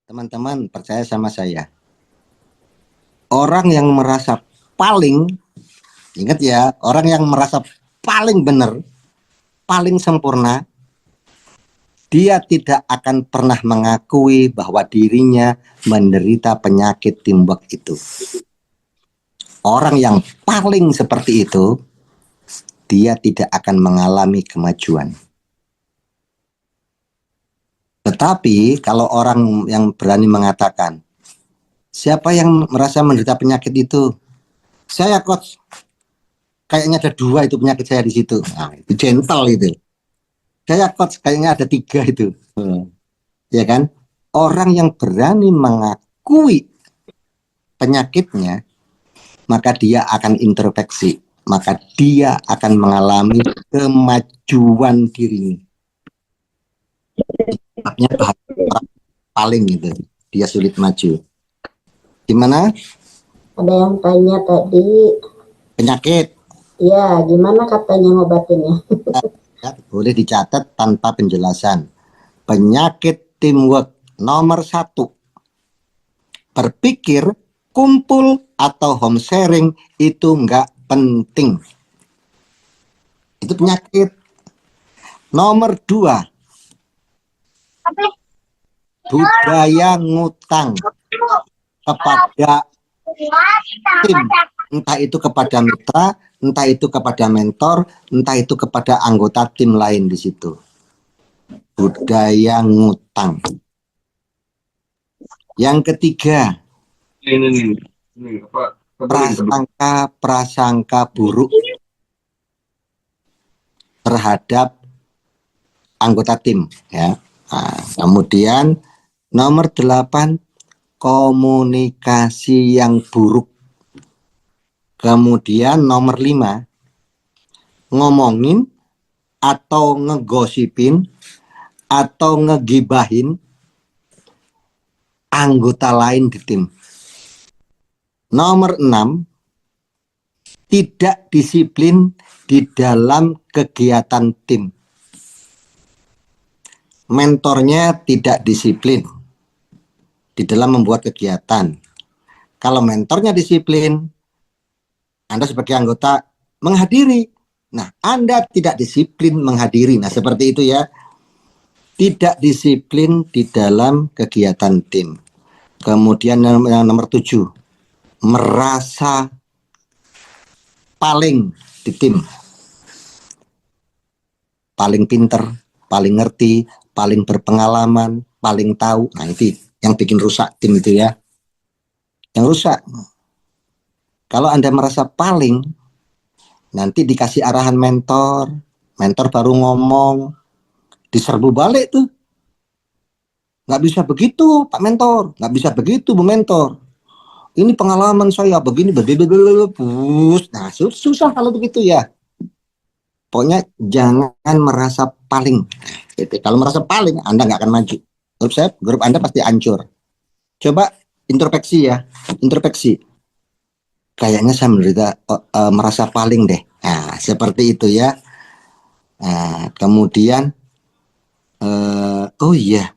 Teman-teman percaya sama saya. Orang yang merasa paling, ingat ya, orang yang merasa paling benar, paling sempurna, dia tidak akan pernah mengakui bahwa dirinya menderita penyakit timbuk itu. Orang yang paling seperti itu, dia tidak akan mengalami kemajuan. Tetapi kalau orang yang berani mengatakan, siapa yang merasa menderita penyakit itu? Saya, coach. Kayaknya ada 2 itu penyakit saya di situ. Nah, itu gentle itu. Saya, coach, kayaknya ada 3 itu. Ya kan? Orang yang berani mengakui penyakitnya, maka dia akan introspeksi. Maka dia akan mengalami kemajuan dirinya. Sebabnya paling itu. Dia sulit maju. Gimana? Ada yang tanya tadi. Penyakit. Iya, gimana katanya ngobatinnya? Ya, boleh dicatat tanpa penjelasan. Penyakit teamwork nomor 1. Berpikir kumpul atau home sharing itu nggak penting. Itu penyakit. Nomor 2, budaya ngutang kepada tim. Entah itu kepada mitra, entah itu kepada mentor, entah itu kepada anggota tim lain di situ. Budaya ngutang. Yang ketiga, prasangka buruk terhadap anggota tim, ya. Nah, kemudian nomor 8, komunikasi yang buruk. Kemudian nomor 5, ngomongin atau ngegosipin atau ngegibahin anggota lain di tim. Nomor 6, tidak disiplin di dalam kegiatan tim. Mentornya tidak disiplin di dalam membuat kegiatan. Kalau mentornya disiplin, Anda sebagai anggota menghadiri. Nah, Anda tidak disiplin menghadiri. Nah, seperti itu ya. Tidak disiplin di dalam kegiatan tim. Kemudian yang nomor 7, merasa paling di tim. Paling pinter, paling ngerti, paling berpengalaman, paling tahu. Nah, itu yang bikin rusak tim itu ya. Yang rusak. Kalau Anda merasa paling, nanti dikasih arahan mentor, mentor baru ngomong, diserbu balik tuh. Nggak bisa begitu, Pak Mentor. Nggak bisa begitu, Bu Mentor. Ini pengalaman saya begini, nah susah kalau begitu ya. Pokoknya jangan merasa paling. Gitu. Kalau merasa paling, Anda nggak akan maju. Grup Anda pasti hancur. Coba introspeksi ya, introspeksi. Kayaknya saya menderita merasa paling deh. Nah, seperti itu ya. Nah, kemudian, oh iya,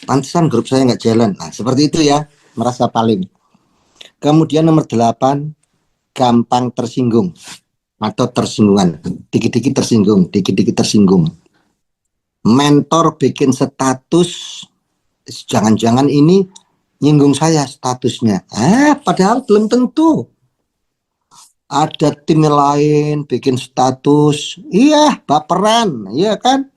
pantesan grup saya nggak jalan. Nah, seperti itu ya, merasa paling. Kemudian nomor 8, gampang tersinggung atau tersinggungan. Dikit-dikit tersinggung, dikit-dikit tersinggung. Mentor bikin status, jangan-jangan ini nyinggung saya statusnya. Padahal belum tentu. Ada tim lain bikin status, iya baperan, iya kan?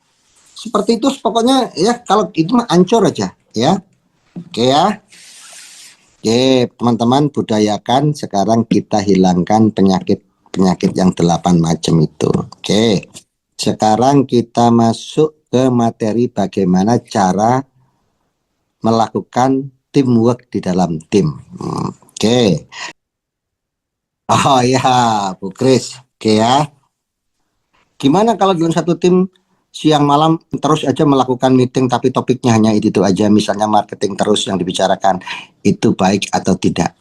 Seperti itu pokoknya ya, kalau itu mah hancur aja ya. Oke ya. Oke, teman-teman, budayakan sekarang kita hilangkan penyakit yang 8 macam itu. Oke. Sekarang kita masuk ke materi bagaimana cara melakukan teamwork di dalam tim. Oke. Oh ya, Bu Kris. Oke ya. Gimana kalau dalam satu tim siang malam terus aja melakukan meeting tapi topiknya hanya itu aja, misalnya marketing terus yang dibicarakan, itu baik atau tidak?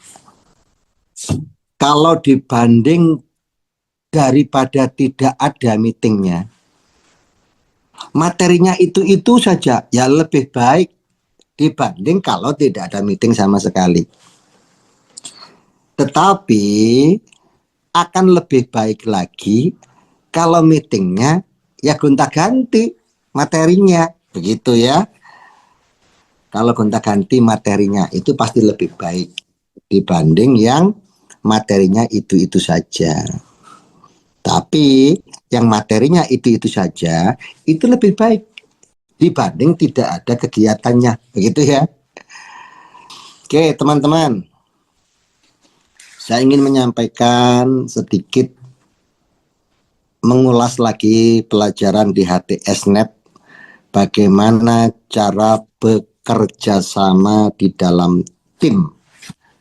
Kalau dibanding daripada tidak ada meetingnya, materinya itu saja, ya lebih baik dibanding kalau tidak ada meeting sama sekali. Tetapi akan lebih baik lagi kalau meetingnya ya gonta-ganti materinya, begitu ya. Kalau gonta-ganti materinya itu pasti lebih baik dibanding yang materinya itu-itu saja. Tapi yang materinya itu-itu saja itu lebih baik dibanding tidak ada kegiatannya, begitu ya. Oke, teman-teman. Saya ingin menyampaikan sedikit mengulas lagi pelajaran di HTSNet bagaimana cara bekerja sama di dalam tim.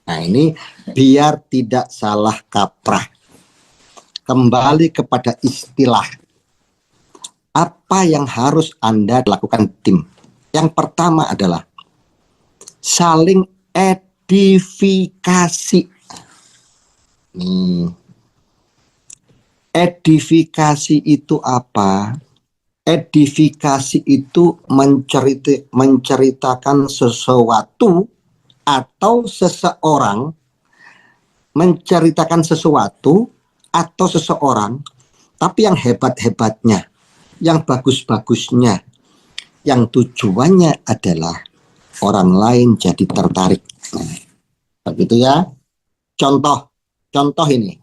Nah, ini biar tidak salah kaprah. Kembali kepada istilah. Apa yang harus Anda lakukan tim? Yang pertama adalah saling edifikasi. Edifikasi itu apa? Edifikasi itu menceritakan sesuatu atau seseorang menceritakan sesuatu atau seseorang, tapi yang hebat-hebatnya, yang bagus-bagusnya, yang tujuannya adalah orang lain jadi tertarik. Nah, begitu ya. Contoh ini.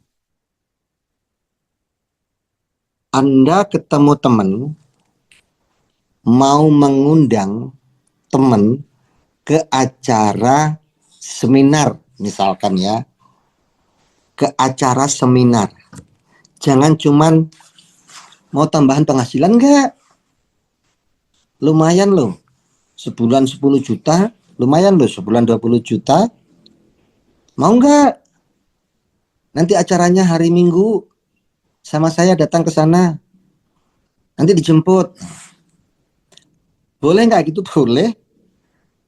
Anda ketemu teman, mau mengundang teman ke acara seminar, misalkan ya, ke acara seminar. Jangan cuman mau tambahan penghasilan enggak? Lumayan loh. Sebulan 10 juta, lumayan loh, sebulan 20 juta. Mau enggak? Nanti acaranya hari Minggu, sama saya datang ke sana. Nanti dijemput. Boleh nggak gitu? Boleh.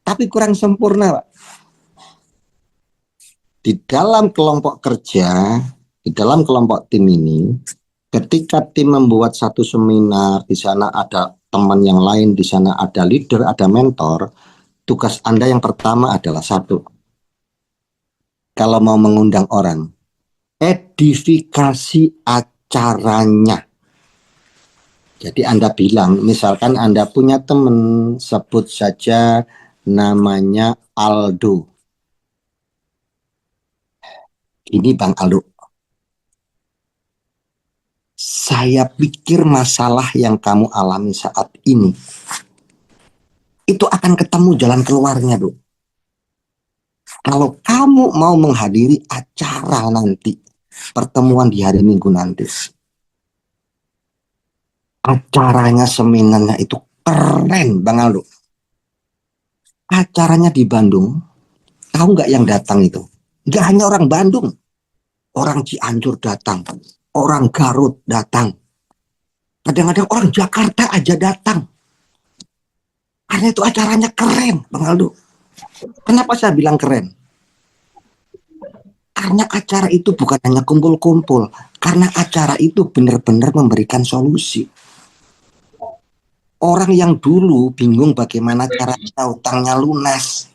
Tapi kurang sempurna, Pak. Di dalam kelompok kerja, di dalam kelompok tim ini, ketika tim membuat satu seminar, di sana ada teman yang lain, di sana ada leader, ada mentor, tugas Anda yang pertama adalah satu. Kalau mau mengundang orang, edifikasi acaranya. Jadi Anda bilang, misalkan Anda punya teman, sebut saja namanya Aldo. Ini Bang Aldo. Saya pikir masalah yang kamu alami saat ini, itu akan ketemu jalan keluarnya, Do. Kalau kamu mau menghadiri acara nanti, pertemuan di hari Minggu nanti, acaranya, seminarnya itu keren, Bang Aldo. Acaranya di Bandung, tahu nggak yang datang itu? Nggak hanya orang Bandung, orang Cianjur datang, orang Garut datang, kadang-kadang orang Jakarta aja datang. Karena itu acaranya keren, Bang Aldo. Kenapa saya bilang keren? Karena acara itu bukan hanya kumpul-kumpul, karena acara itu benar-benar memberikan solusi. Orang yang dulu bingung bagaimana cara utangnya lunas,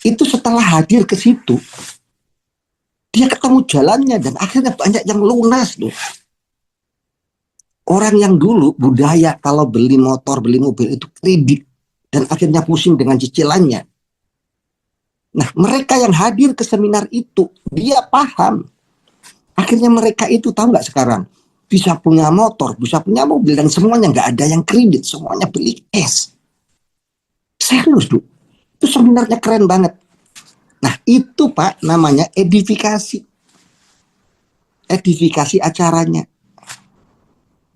itu setelah hadir ke situ, dia ketemu jalannya dan akhirnya banyak yang lunas tuh. Orang yang dulu budaya kalau beli motor, beli mobil itu kredit dan akhirnya pusing dengan cicilannya. Nah, mereka yang hadir ke seminar itu, dia paham. Akhirnya mereka itu tahu nggak sekarang? Bisa punya motor, bisa punya mobil, dan semuanya nggak ada yang kredit, semuanya beli cash. Serius, tuh. Itu seminarnya keren banget. Nah, itu Pak namanya edifikasi. Edifikasi acaranya.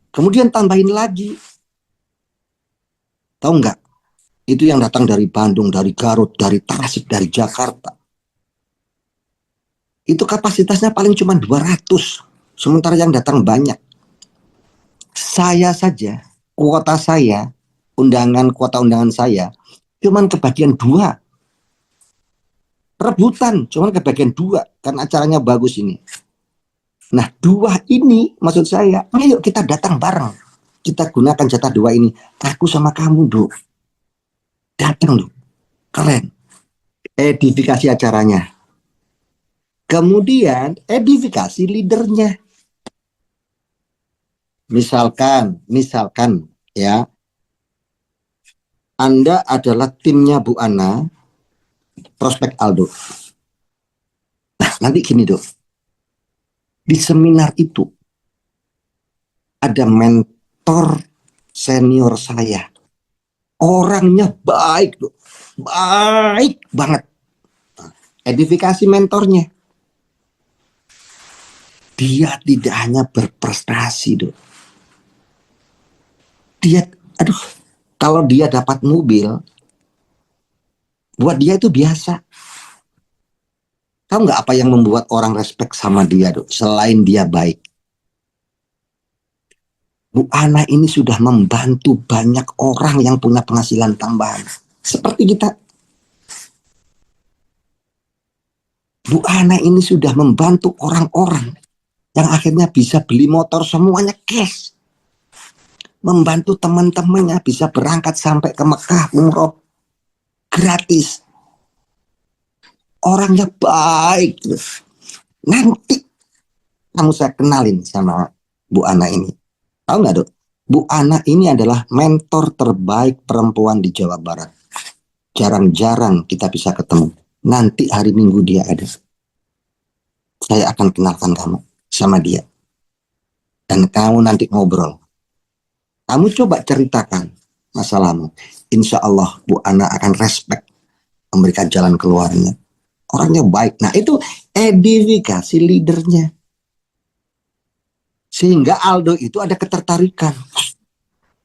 Kemudian tambahin lagi. Tahu nggak? Itu yang datang dari Bandung, dari Garut, dari Tasik, dari Jakarta. Itu kapasitasnya paling cuma 200. Sementara yang datang banyak. Saya saja, kuota saya, kuota undangan saya, cuma kebagian 2. Rebutan, cuma kebagian 2. Kan acaranya bagus ini. Nah, 2 ini maksud saya, ayo kita datang bareng. Kita gunakan jatah 2 ini. Aku sama kamu, Dok. Datang loh, keren. Edifikasi acaranya. Kemudian edifikasi leadernya. Misalkan ya, Anda adalah timnya Bu Ana, prospek Aldo. Nah, nanti gini dok, di seminar itu ada mentor senior saya. Orangnya baik dok, baik banget. Edifikasi mentornya. Dia tidak hanya berprestasi dok. Dia, kalau dia dapat mobil, buat dia itu biasa. Tahu nggak apa yang membuat orang respect sama dia dok? Selain dia baik. Bu Ana ini sudah membantu banyak orang yang punya penghasilan tambahan. Seperti kita. Bu Ana ini sudah membantu orang-orang yang akhirnya bisa beli motor semuanya cash. Membantu teman-temannya bisa berangkat sampai ke Mekah umroh gratis. Orangnya baik. Nanti kamu saya kenalin sama Bu Ana ini. Tahu nggak dok? Bu Ana ini adalah mentor terbaik perempuan di Jawa Barat. Jarang-jarang kita bisa ketemu. Nanti hari Minggu dia ada. Saya akan kenalkan kamu sama dia. Dan kamu nanti ngobrol. Kamu coba ceritakan masalahmu. Insya Allah Bu Ana akan respect, memberikan jalan keluarnya. Orangnya baik. Nah itu edifikasi leadernya. Sehingga Aldo itu ada ketertarikan.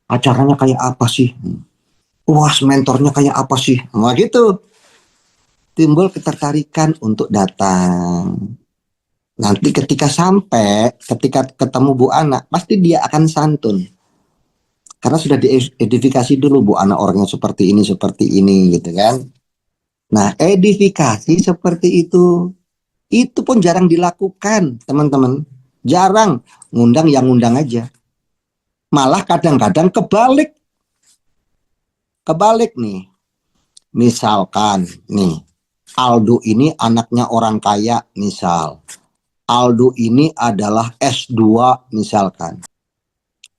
Acaranya kayak apa sih? Wah, mentornya kayak apa sih? Wah gitu. Timbul ketertarikan untuk datang. Nanti ketika ketemu Bu Ana, pasti dia akan santun. Karena sudah diedifikasi dulu Bu Ana orangnya seperti ini gitu kan. Nah, edifikasi seperti itu pun jarang dilakukan, teman-teman. Jarang, ngundang yang ngundang aja. Malah kadang-kadang kebalik nih. Misalkan nih, Aldo ini anaknya orang kaya, misal. Aldo ini adalah S2 misalkan.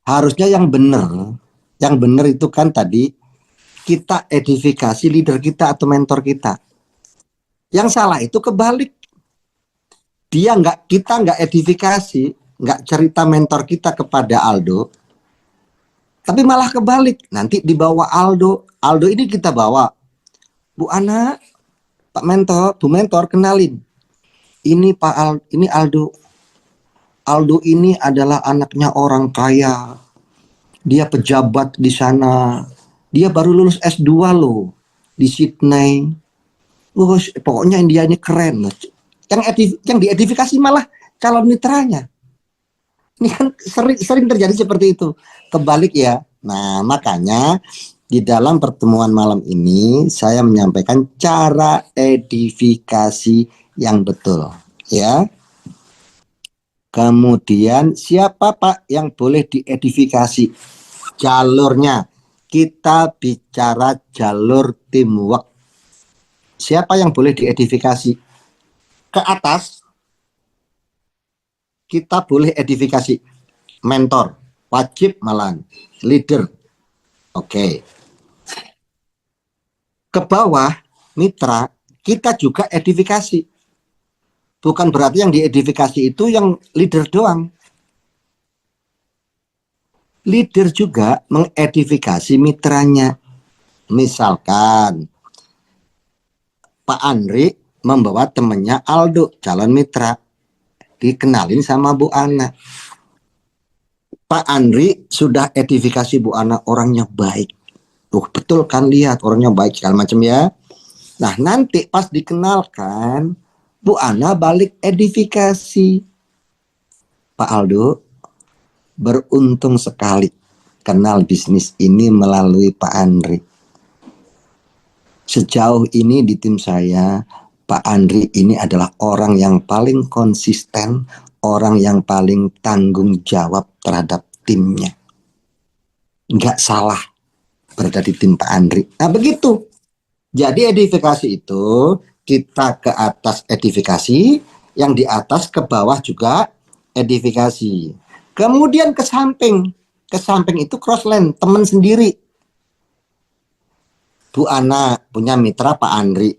Harusnya yang benar itu kan tadi kita edifikasi leader kita atau mentor kita. Yang salah itu kebalik. Kita nggak edifikasi, nggak cerita mentor kita kepada Aldo, tapi malah kebalik. Nanti dibawa Aldo ini kita bawa, Bu Ana, Pak Mentor, Bu Mentor kenalin. Ini ini Aldo. Aldo ini adalah anaknya orang kaya. Dia pejabat di sana. Dia baru lulus S2 loh di Sydney. Pokoknya dia ini keren. Yang diedifikasi malah calon mitranya. Ini kan sering terjadi seperti itu. Kebalik ya. Nah, makanya di dalam pertemuan malam ini saya menyampaikan cara edifikasi yang betul, ya. Kemudian siapa Pak yang boleh diedifikasi? Jalurnya. Kita bicara jalur teamwork. Siapa yang boleh diedifikasi? Ke atas kita boleh edifikasi mentor, wajib malahan, leader. Oke. Ke bawah mitra kita juga edifikasi. Bukan berarti yang diedifikasi itu yang leader doang. Leader juga mengedifikasi mitranya. Misalkan Pak Andri membawa temannya Aldo, calon mitra. Dikenalin sama Bu Ana. Pak Andri sudah edifikasi Bu Ana, orangnya baik. Betul kan, lihat orangnya baik segala macam ya. Nah nanti pas dikenalkan, Bu Ana balik edifikasi. Pak Aldo, beruntung sekali kenal bisnis ini melalui Pak Andri. Sejauh ini di tim saya, Pak Andri ini adalah orang yang paling konsisten, orang yang paling tanggung jawab terhadap timnya. Nggak salah berada di tim Pak Andri. Nah begitu. Jadi edifikasi itu kita ke atas edifikasi, yang di atas ke bawah juga edifikasi. Kemudian ke samping itu crossline, teman sendiri. Bu Ana punya mitra Pak Andri.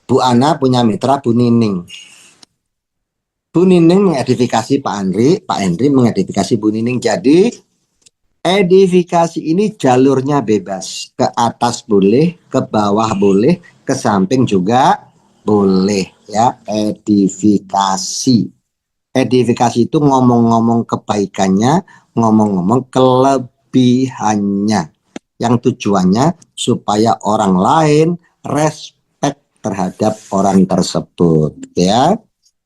Bu Ana punya mitra Bu Nining. Bu Nining mengedifikasi Pak Andri, Pak Andri mengedifikasi Bu Nining. Jadi edifikasi ini jalurnya bebas. Ke atas boleh, ke bawah boleh, ke samping juga boleh ya. Edifikasi. Edifikasi itu ngomong-ngomong kebaikannya, ngomong-ngomong kelebihannya. Yang tujuannya supaya orang lain respect terhadap orang tersebut ya.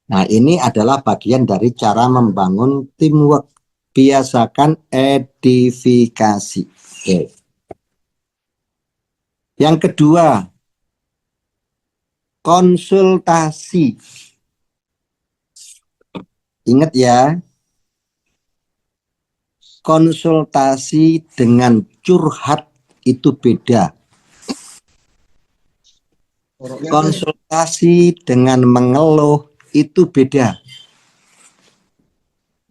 Nah, ini adalah bagian dari cara membangun teamwork. Biasakan edifikasi. Oke. Yang kedua, konsultasi. Ingat ya, konsultasi dengan curhat itu beda. Konsultasi dengan mengeluh itu beda.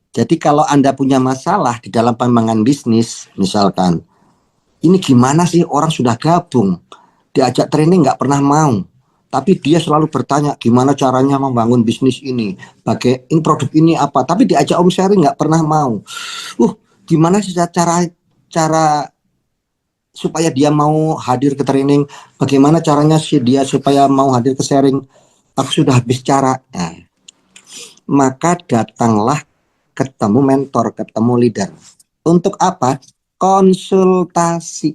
Jadi kalau Anda punya masalah di dalam pengembangan bisnis, misalkan, ini gimana sih orang sudah gabung, diajak training nggak pernah mau, tapi dia selalu bertanya gimana caranya membangun bisnis ini, pakai produk ini apa, tapi diajak om sharing nggak pernah mau. Gimana sih cara supaya dia mau hadir ke training, bagaimana caranya sih dia supaya mau hadir ke sharing, aku sudah habis cara. Nah, maka datanglah ketemu mentor, ketemu leader. Untuk apa? Konsultasi.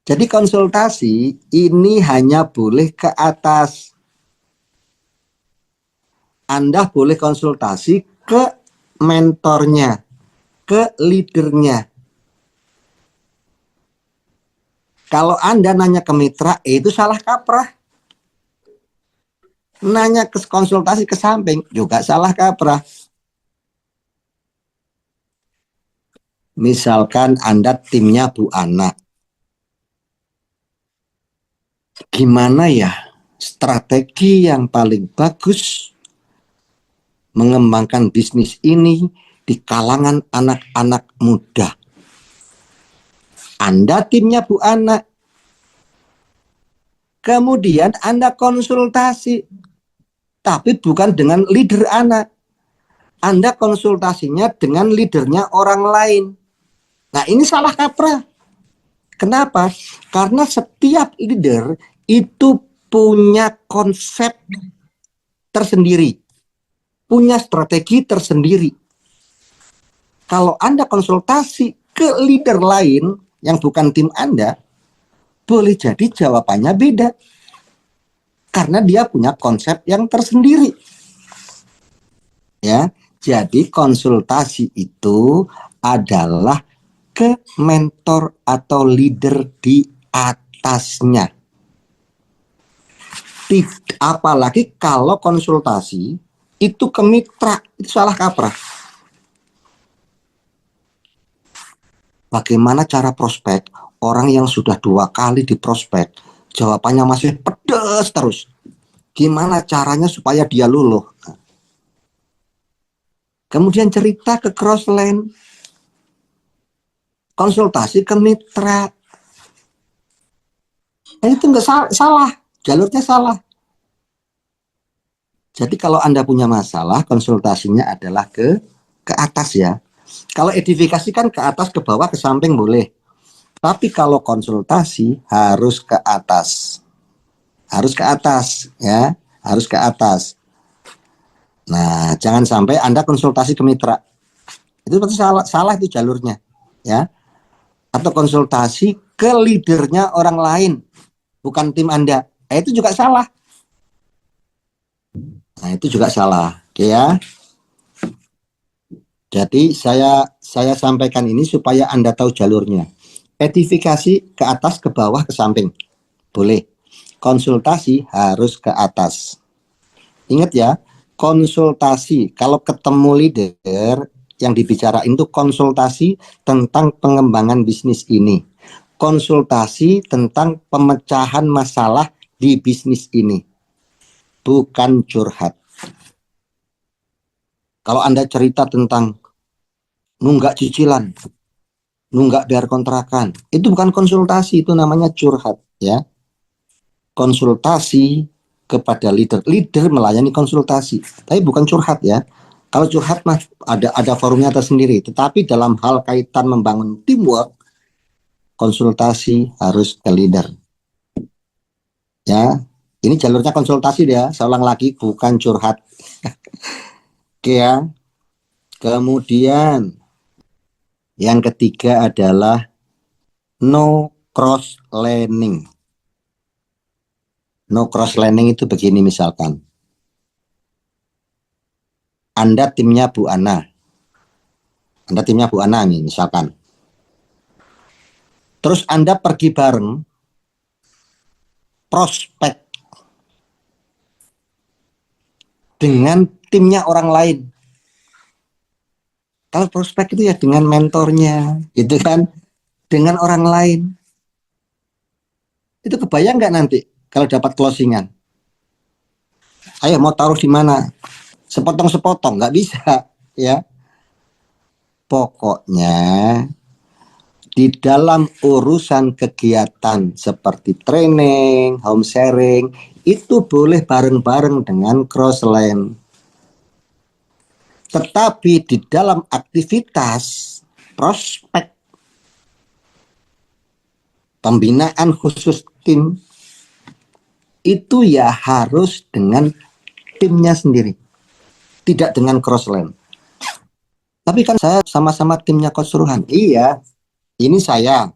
Jadi konsultasi ini hanya boleh ke atas. Anda boleh konsultasi ke mentornya, ke leadernya. Kalau Anda nanya ke mitra, itu salah kaprah. Nanya ke konsultasi ke samping, juga salah kaprah. Misalkan Anda timnya Bu Ana. Gimana ya strategi yang paling bagus mengembangkan bisnis ini di kalangan anak-anak muda? Anda timnya Bu Ana. Kemudian Anda konsultasi, tapi bukan dengan leader Ana. Anda konsultasinya dengan leadernya orang lain. Nah, ini salah kaprah. Kenapa? Karena setiap leader itu punya konsep tersendiri, punya strategi tersendiri. Kalau Anda konsultasi ke leader lain yang bukan tim Anda, boleh jadi jawabannya beda. Karena dia punya konsep yang tersendiri. Ya, jadi konsultasi itu adalah ke mentor atau leader di atasnya. Apalagi kalau konsultasi itu ke mitra, itu salah kaprah. Bagaimana cara prospek orang yang sudah 2 kali di prospek, jawabannya masih pedas terus. Gimana caranya supaya dia luluh? Kemudian cerita ke crossline, konsultasi ke mitra. Itu nggak salah, jalurnya salah. Jadi kalau Anda punya masalah, konsultasinya adalah ke atas ya. Kalau edifikasi kan ke atas, ke bawah, ke samping boleh. Tapi kalau konsultasi harus ke atas. Harus ke atas ya, harus ke atas. Nah, jangan sampai Anda konsultasi ke mitra. Itu pasti salah itu jalurnya ya. Atau konsultasi ke leadernya orang lain, bukan tim Anda. Itu juga salah. Nah, itu juga salah. Oke ya. Jadi saya sampaikan ini supaya Anda tahu jalurnya. Edifikasi ke atas, ke bawah, ke samping. Boleh. Konsultasi harus ke atas. Ingat ya, konsultasi. Kalau ketemu leader, yang dibicarain itu konsultasi tentang pengembangan bisnis ini. konsultasi tentang pemecahan masalah di bisnis ini, bukan curhat. Kalau Anda cerita tentang nunggak cicilan, nunggak bayar kontrakan, itu bukan konsultasi, itu namanya curhat, ya. Konsultasi kepada leader, leader melayani konsultasi, tapi bukan curhat, ya. Kalau curhat mah ada forumnya tersendiri, tetapi dalam hal kaitan membangun teamwork, konsultasi harus ke leader, ya. Ini jalurnya konsultasi ya, saya ulang lagi, bukan curhat. Oke ya. Kemudian yang ketiga adalah no cross learning. No cross learning itu begini, misalkan Anda timnya Bu Ana. Anda timnya Bu Ana nih misalkan. Terus Anda pergi bareng prospek dengan timnya orang lain. Kalau prospek itu ya dengan mentornya, gitu kan, dengan orang lain. Itu kebayang nggak nanti kalau dapat closingan? Ayo mau taruh di mana? Sepotong-sepotong nggak bisa, ya. Pokoknya di dalam urusan kegiatan seperti training, home sharing, itu boleh bareng-bareng dengan cross line. Tetapi di dalam aktivitas prospek pembinaan khusus tim, itu ya harus dengan timnya sendiri, tidak dengan cross line. Tapi kan saya sama-sama timnya Coach Ruhan. Iya, ini saya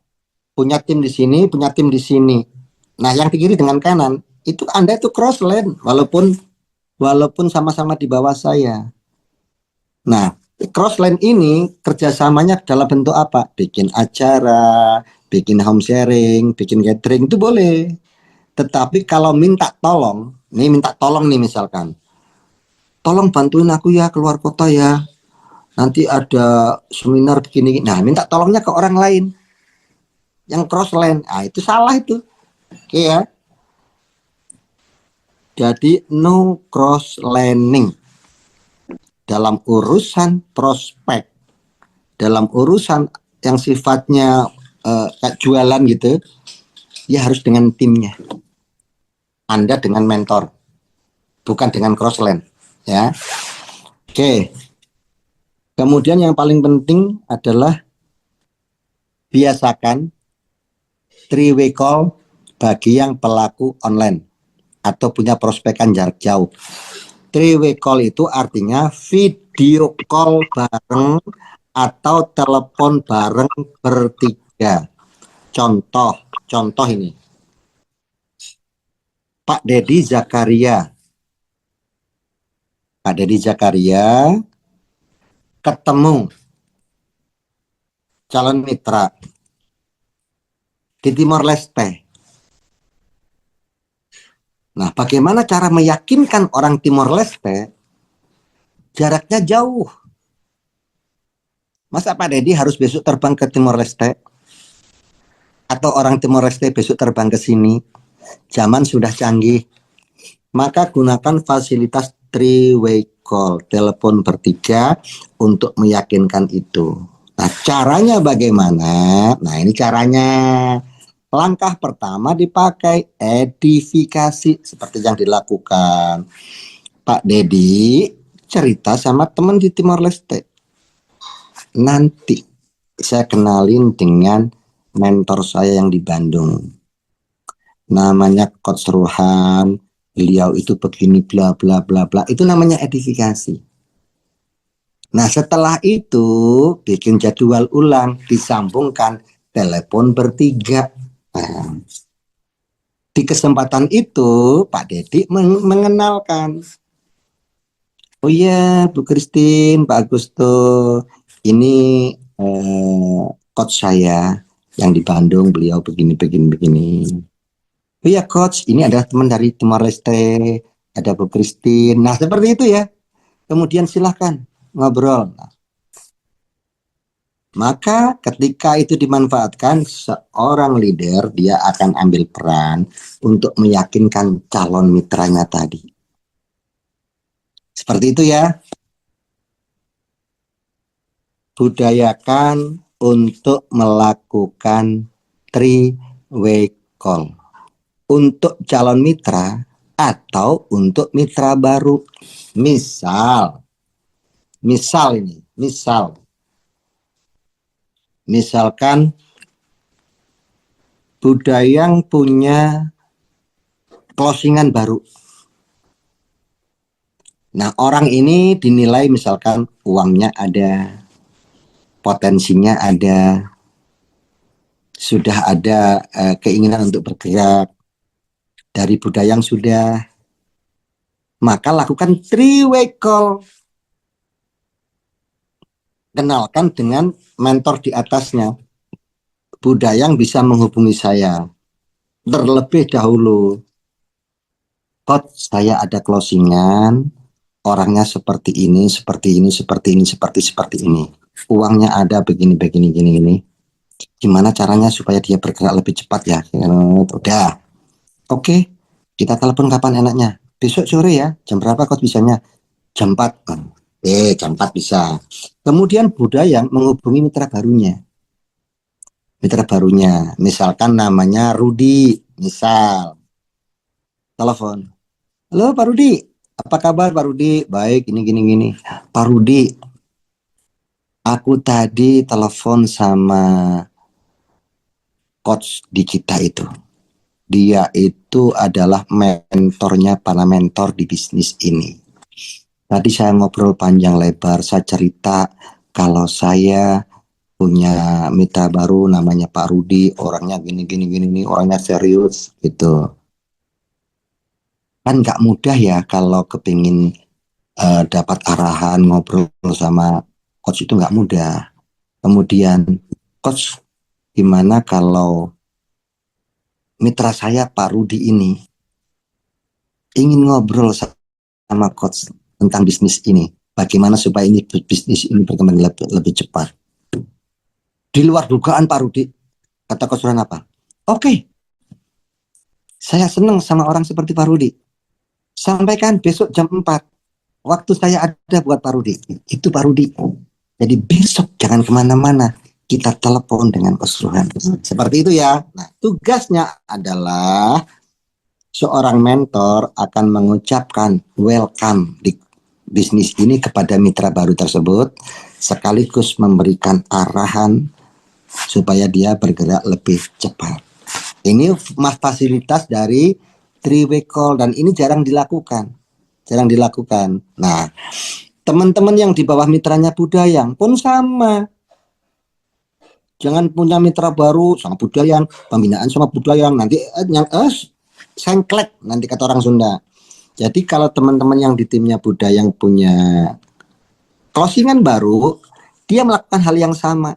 punya tim di sini, punya tim di sini. Nah, yang di kiri dengan kanan itu Anda itu cross line, walaupun sama-sama di bawah saya. Nah, cross line ini kerjasamanya dalam bentuk apa? Bikin acara, bikin home sharing, bikin gathering itu boleh. Tetapi kalau minta tolong nih misalkan, tolong bantuin aku ya keluar kota ya. Nanti ada seminar begini. Nah, minta tolongnya ke orang lain yang cross line. Ah, itu salah itu. Oke ya. Jadi no cross lining dalam urusan prospek, dalam urusan yang sifatnya kayak jualan gitu, ya harus dengan timnya. Anda dengan mentor, bukan dengan cross line, ya. Oke. Kemudian yang paling penting adalah biasakan 3-way call bagi yang pelaku online atau punya prospekan jarak jauh. 3-way call itu artinya video call bareng atau telepon bareng bertiga. Contoh ini. Pak Deddy Zakaria. Pak Deddy Zakaria ketemu calon mitra di Timor Leste. Nah, bagaimana cara meyakinkan orang Timor Leste? Jaraknya jauh. Masa Pak Deddy harus besok terbang ke Timor Leste? Atau orang Timor Leste besok terbang ke sini? Zaman sudah canggih. Maka gunakan fasilitas 3-way call, telepon bertiga untuk meyakinkan itu. Nah, caranya bagaimana? Nah, ini caranya. Langkah pertama dipakai edifikasi seperti yang dilakukan Pak Deddy, cerita sama teman di Timor Leste. Nanti saya kenalin dengan mentor saya yang di Bandung. Namanya Coach Ruhan, beliau itu begini bla bla bla bla. Itu namanya edifikasi. Nah, setelah itu bikin jadwal ulang, disambungkan telepon bertiga. Nah, di kesempatan itu Pak Deddy mengenalkan, oh iya Bu Christine, Pak Agusto, ini coach saya yang di Bandung, beliau begini. Oh iya coach, ini adalah teman dari Timor Leste, ada Bu Christine. Nah seperti itu ya. Kemudian silahkan ngobrol. Nah, Maka ketika itu dimanfaatkan, seorang leader dia akan ambil peran untuk meyakinkan calon mitranya tadi. Seperti itu ya. Budayakan untuk melakukan three-way call. Untuk calon mitra atau untuk mitra baru. Misal ini, misalkan Budayang punya closingan baru. Nah, orang ini dinilai misalkan uangnya ada, potensinya ada, sudah ada keinginan untuk bergerak, dari Budayang sudah, maka lakukan three-way call. Kenalkan dengan mentor di atasnya. Budayang bisa menghubungi saya terlebih dahulu. Coach, saya ada closingan, orangnya seperti ini, seperti ini, seperti ini, seperti ini. Uangnya ada begini, gini. Gimana caranya supaya dia bergerak lebih cepat ya? Udah. Oke, kita telepon kapan enaknya? Besok sore ya. Jam berapa Coach bisanya? Jam 4. Jam 4 bisa. Kemudian Budayang menghubungi mitra barunya. Misalkan namanya Rudi, misal. Telepon. Halo Pak Rudi, apa kabar Pak Rudi? Baik, gini. Pak Rudi, aku tadi telepon sama coach di kita itu. Dia itu adalah mentornya para mentor di bisnis ini. Tadi saya ngobrol panjang lebar, saya cerita kalau saya punya mitra baru namanya Pak Rudi, orangnya gini, orangnya serius gitu. Kan nggak mudah ya kalau kepingin dapat arahan, ngobrol sama coach itu nggak mudah. Kemudian, coach, gimana kalau mitra saya Pak Rudi ini ingin ngobrol sama coach tentang bisnis ini? Bagaimana supaya ini bisnis ini berkembang lebih cepat? Di luar dugaan Pak Rudi, kata coach apa? Oke, saya senang sama orang seperti Pak Rudi. Sampaikan besok jam 4. Waktu saya ada buat Pak Rudi. Itu Pak Rudi. Jadi besok jangan kemana-mana. Kita telepon dengan keseluruhan. Seperti itu ya. Nah, tugasnya adalah seorang mentor akan mengucapkan welcome di bisnis ini kepada mitra baru tersebut, sekaligus memberikan arahan supaya dia bergerak lebih cepat. Ini fasilitas dari three-way call dan ini jarang dilakukan. Nah, teman-teman yang di bawah mitranya Budayang pun sama. Jangan punya mitra baru sama Budayang, pembinaan sama Budayang, nanti sengklek nanti kata orang Sunda. Jadi kalau teman-teman yang di timnya Budayang punya closingan baru, dia melakukan hal yang sama.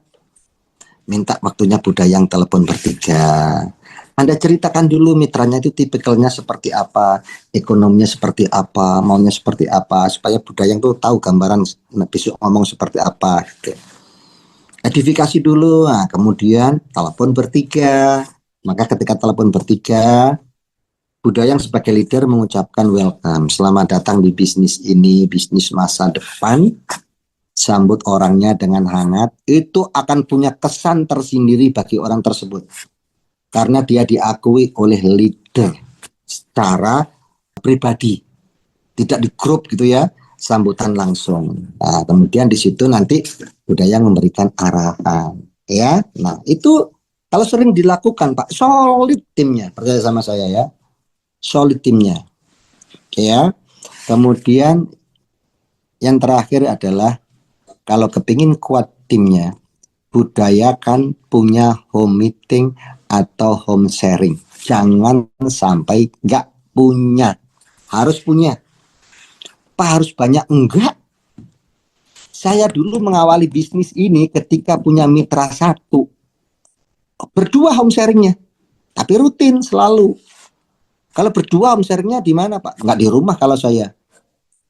Minta waktunya Budayang telepon bertiga. Anda ceritakan dulu mitranya itu tipikalnya seperti apa, ekonominya seperti apa, maunya seperti apa, supaya Budayang tuh tahu gambaran besok ngomong seperti apa. Gitu. Edifikasi dulu, nah, kemudian telepon bertiga. Maka ketika telepon bertiga, Budayang sebagai leader mengucapkan welcome, selamat datang di bisnis ini, bisnis masa depan. Sambut orangnya dengan hangat, itu akan punya kesan tersendiri bagi orang tersebut. Karena dia diakui oleh leader secara pribadi, tidak di grup gitu ya, sambutan langsung. Nah, kemudian di situ nanti Budayang memberikan arahan, ya. Nah, itu kalau sering dilakukan, Pak, solid timnya, percaya sama saya ya, solid timnya, ya. Kemudian yang terakhir adalah kalau kepingin kuat timnya, budayakan punya home meeting atau home sharing. Jangan sampai nggak punya. Harus punya. Pak, harus banyak? Enggak. Saya dulu mengawali bisnis ini ketika punya mitra satu. Berdua home sharingnya. Tapi rutin selalu. Kalau berdua home sharingnya di mana Pak? Nggak di rumah kalau saya.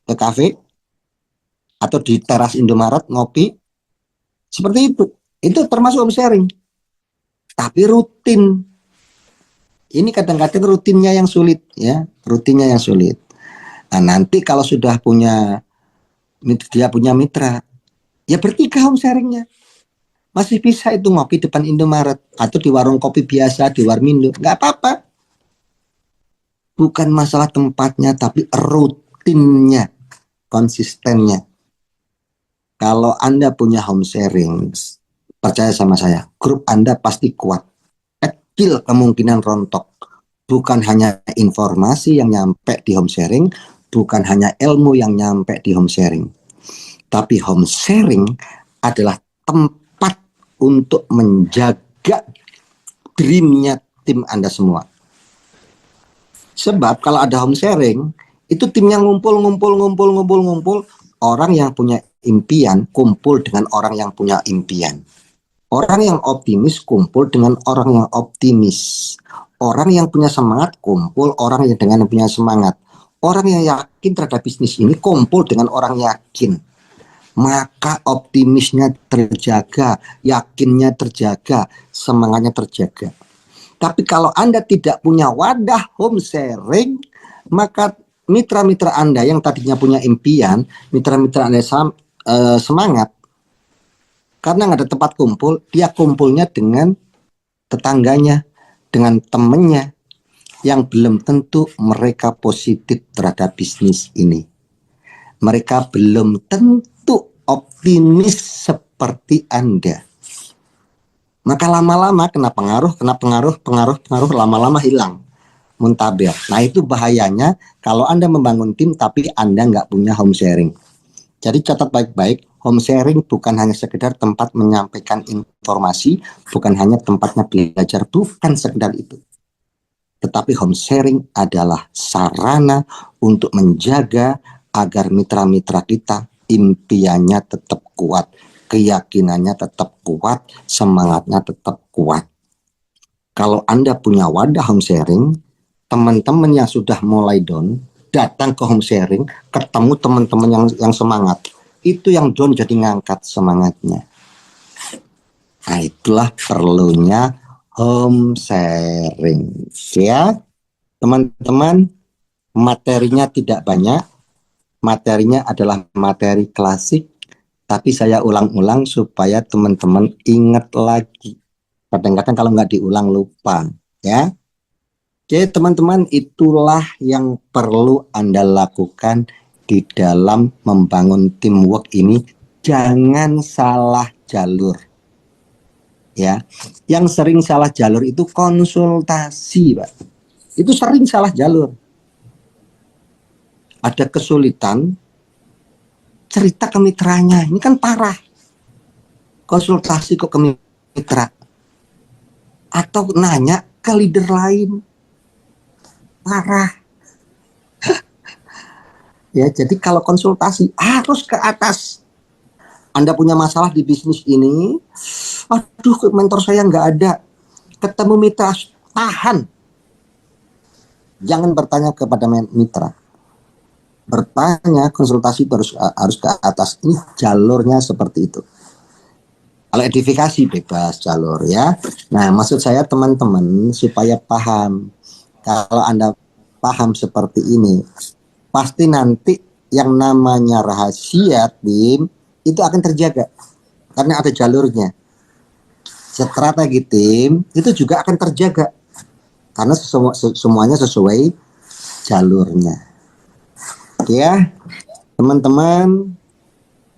Ke kafe. Atau di teras Indomaret ngopi. Seperti itu. Itu termasuk home sharing. Tapi rutin. Ini kadang-kadang rutinnya yang sulit ya, rutinnya yang sulit. Nah, nanti kalau sudah dia punya mitra, ya bertiga home sharingnya. Masih bisa itu ngopi depan Indomaret atau di warung kopi biasa di Warmindo, nggak apa-apa. Bukan masalah tempatnya, tapi rutinnya, konsistennya. Kalau Anda punya home sharing, percaya sama saya, grup Anda pasti kuat. Kecil kemungkinan rontok. Bukan hanya informasi yang nyampe di home sharing, bukan hanya ilmu yang nyampe di home sharing. Tapi home sharing adalah tempat untuk menjaga dreamnya tim Anda semua. Sebab kalau ada home sharing, itu timnya ngumpul, orang yang punya impian kumpul dengan orang yang punya impian. Orang yang optimis kumpul dengan orang yang optimis. Orang yang punya semangat kumpul orang yang dengan punya semangat. Orang yang yakin terhadap bisnis ini kumpul dengan orang yakin. Maka optimisnya terjaga, yakinnya terjaga, semangatnya terjaga. Tapi kalau Anda tidak punya wadah home sharing, maka mitra-mitra Anda yang tadinya punya impian, mitra-mitra Anda semangat, karena nggak ada tempat kumpul, dia kumpulnya dengan tetangganya, dengan temennya, yang belum tentu mereka positif terhadap bisnis ini. Mereka belum tentu optimis seperti Anda. Maka lama-lama kena pengaruh, lama-lama hilang, muntaber. Nah itu bahayanya kalau Anda membangun tim tapi Anda nggak punya home sharing. Jadi catat baik-baik, home sharing bukan hanya sekedar tempat menyampaikan informasi, bukan hanya tempatnya belajar, bukan sekedar itu. Tetapi home sharing adalah sarana untuk menjaga agar mitra-mitra kita impiannya tetap kuat, keyakinannya tetap kuat, semangatnya tetap kuat. Kalau Anda punya wadah home sharing, teman-teman yang sudah mulai down, datang ke home sharing, ketemu teman-teman yang semangat, itu yang down jadi ngangkat semangatnya. Nah itulah perlunya home sharing ya teman-teman. Materinya tidak banyak, materinya adalah materi klasik, tapi saya ulang-ulang supaya teman-teman ingat lagi. Kadang-kadang kalau nggak diulang lupa ya. Oke teman-teman, itulah yang perlu Anda lakukan di dalam membangun teamwork ini. Jangan salah jalur ya. Yang sering salah jalur itu konsultasi, Pak. Itu sering salah jalur. Ada kesulitan, cerita ke mitranya, ini kan parah. Konsultasi kok ke mitra, atau nanya ke leader lain, parah. Ya, jadi kalau konsultasi harus ke atas. Anda punya masalah di bisnis ini, aduh mentor saya nggak ada, ketemu mitra, tahan. Jangan bertanya kepada mitra, bertanya, konsultasi harus ke atas. Ini jalurnya seperti itu. Kalau edifikasi bebas jalur ya. Nah maksud saya teman-teman supaya paham, kalau Anda paham seperti ini, pasti nanti yang namanya rahasia tim itu akan terjaga karena ada jalurnya. Strategi tim itu juga akan terjaga karena semuanya sesuai jalurnya. Oke ya teman-teman,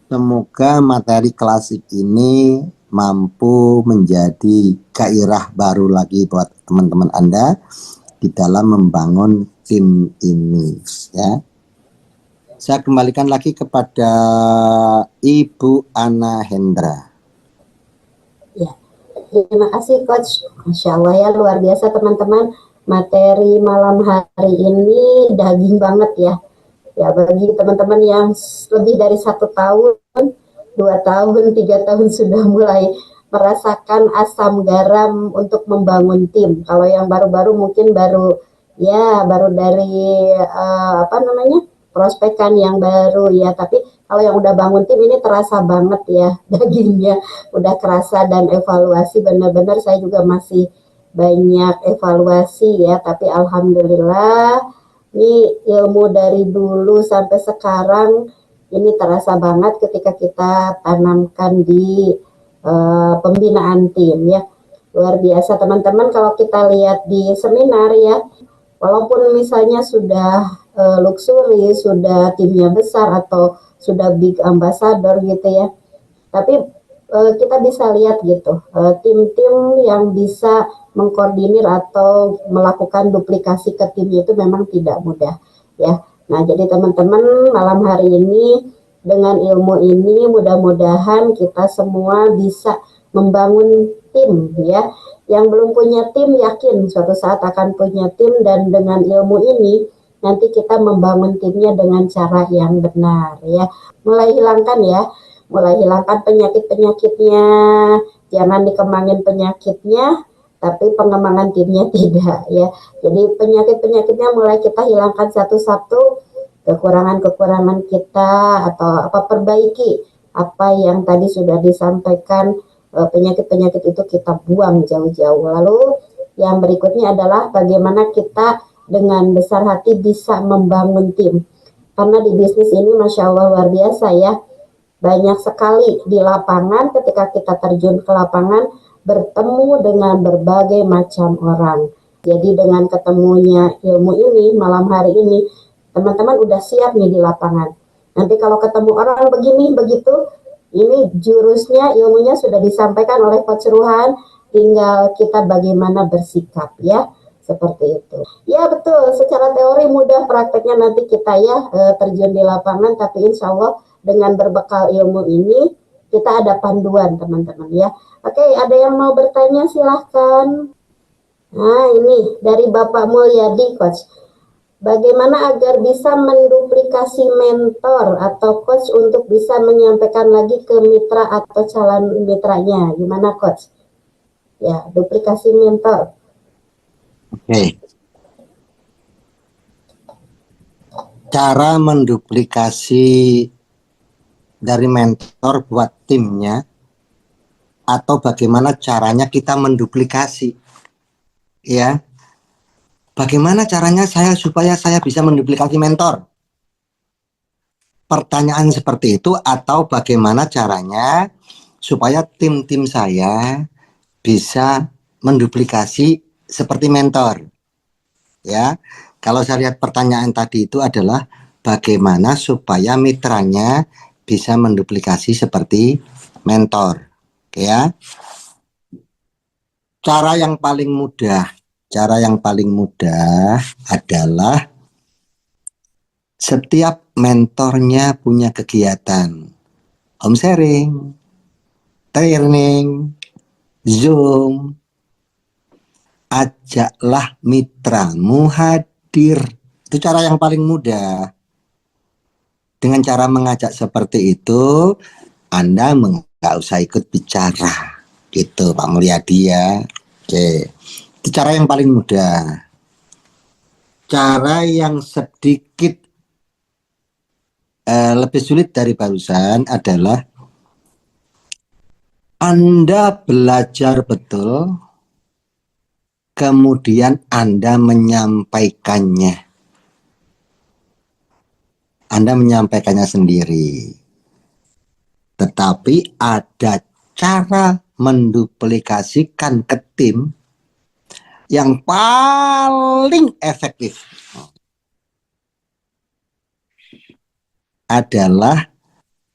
semoga materi klasik ini mampu menjadi gairah baru lagi buat teman-teman Anda di dalam membangun tim ini ya. Saya kembalikan lagi kepada Ibu Ana Hendra. Ya, terima kasih Coach. Masya Allah ya, luar biasa teman-teman. Materi malam hari ini daging banget ya. Ya bagi teman-teman yang lebih dari 1 tahun, 2 tahun, 3 tahun sudah mulai merasakan asam garam untuk membangun tim. Kalau yang baru-baru mungkin baru dari prospekan yang baru ya. Tapi Kalau yang udah bangun tim ini terasa banget ya dagingnya, udah kerasa, dan evaluasi benar-benar saya juga masih banyak evaluasi ya, tapi alhamdulillah ini ilmu dari dulu sampai sekarang ini terasa banget ketika kita tanamkan di pembinaan tim ya. Luar biasa teman-teman, kalau kita lihat di seminar ya, walaupun misalnya sudah luxury, sudah timnya besar atau sudah big ambassador gitu ya, tapi kita bisa lihat gitu tim-tim yang bisa mengkoordinir atau melakukan duplikasi ke timnya itu memang tidak mudah ya. Nah, jadi teman-teman, malam hari ini dengan ilmu ini mudah-mudahan kita semua bisa membangun tim ya. Yang belum punya tim yakin suatu saat akan punya tim, dan dengan ilmu ini nanti kita membangun timnya dengan cara yang benar ya. Mulai hilangkan penyakit-penyakitnya, jangan dikembangin penyakitnya, tapi pengembangan timnya tidak ya. Jadi penyakit-penyakitnya mulai kita hilangkan satu-satu, kekurangan-kekurangan kita atau perbaiki apa yang tadi sudah disampaikan, penyakit-penyakit itu kita buang jauh-jauh. Lalu yang berikutnya adalah bagaimana kita dengan besar hati bisa membangun tim. Karena di bisnis ini Masya Allah luar biasa ya, banyak sekali di lapangan, ketika kita terjun ke lapangan bertemu dengan berbagai macam orang. Jadi dengan ketemunya ilmu ini malam hari ini, teman-teman udah siap nih di lapangan. Nanti kalau ketemu orang begini begitu, ini jurusnya, ilmunya sudah disampaikan oleh Coach Ruhan, tinggal kita bagaimana bersikap ya, seperti itu. Ya betul, secara teori mudah, prakteknya nanti kita ya terjun di lapangan, tapi insya Allah dengan berbekal ilmu ini kita ada panduan teman-teman ya. Oke, ada yang mau bertanya silahkan. Nah ini dari Bapak Mulyadi Coach. Bagaimana agar bisa menduplikasi mentor atau coach untuk bisa menyampaikan lagi ke mitra atau calon mitranya? Gimana Coach? Ya, duplikasi mentor. Oke. Cara menduplikasi dari mentor buat timnya, atau bagaimana caranya kita menduplikasi ya. Bagaimana caranya supaya saya bisa menduplikasi mentor? Pertanyaan seperti itu, atau bagaimana caranya supaya tim-tim saya bisa menduplikasi seperti mentor. Ya, kalau saya lihat pertanyaan tadi itu adalah bagaimana supaya mitranya bisa menduplikasi seperti mentor. Oke ya. Cara yang paling mudah adalah setiap mentornya punya kegiatan home sharing, training, Zoom, ajaklah mitramu hadir. Itu cara yang paling mudah. Dengan cara mengajak seperti itu, Anda nggak usah ikut bicara. Gitu Pak Mulyadi ya. Oke. Itu cara yang paling mudah. Cara yang sedikit lebih sulit dari barusan adalah Anda belajar betul, kemudian Anda menyampaikannya. Anda menyampaikannya sendiri. Tetapi ada cara menduplikasikan ke tim yang paling efektif. Adalah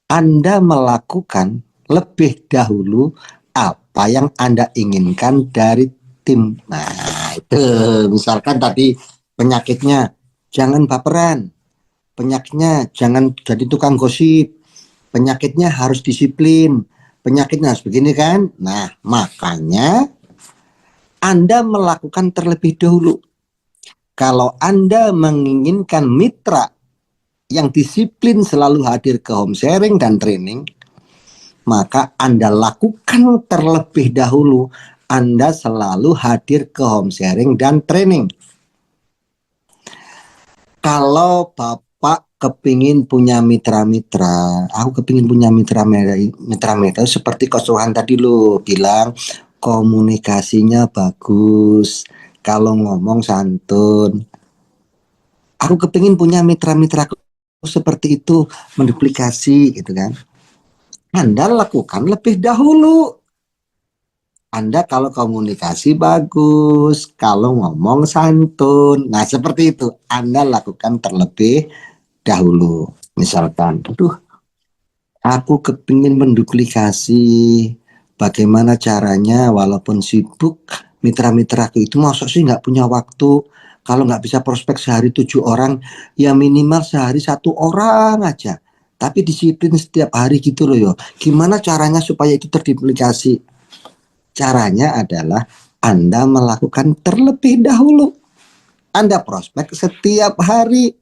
Anda melakukan lebih dahulu apa yang Anda inginkan dari tim. Nah, itu misalkan tadi penyakitnya jangan baperan, penyakitnya jangan jadi tukang gosip, penyakitnya harus disiplin, penyakitnya harus begini kan. Nah, makanya Anda melakukan terlebih dahulu. Kalau Anda menginginkan mitra yang disiplin selalu hadir ke home sharing dan training, maka Anda lakukan terlebih dahulu. Anda selalu hadir ke home sharing dan training. Kalau Bapak Pak kepingin punya mitra-mitra. Aku kepingin punya mitra-mitra seperti Coach Rohan tadi lo bilang komunikasinya bagus. Kalau ngomong santun. Aku kepingin punya mitra-mitra seperti itu, menduplikasi gitu kan. Anda lakukan lebih dahulu. Anda kalau komunikasi bagus, kalau ngomong santun. Nah, seperti itu. Anda lakukan terlebih dahulu. Misalkan, aduh, aku kepingin menduplikasi. Bagaimana caranya walaupun sibuk, mitra-mitraku itu masuk sih nggak punya waktu. Kalau nggak bisa prospek sehari 7 orang, ya minimal sehari 1 orang aja. Tapi disiplin setiap hari gitu loh yo. Gimana caranya supaya itu terduplikasi? Caranya adalah Anda melakukan terlebih dahulu. Anda prospek setiap hari.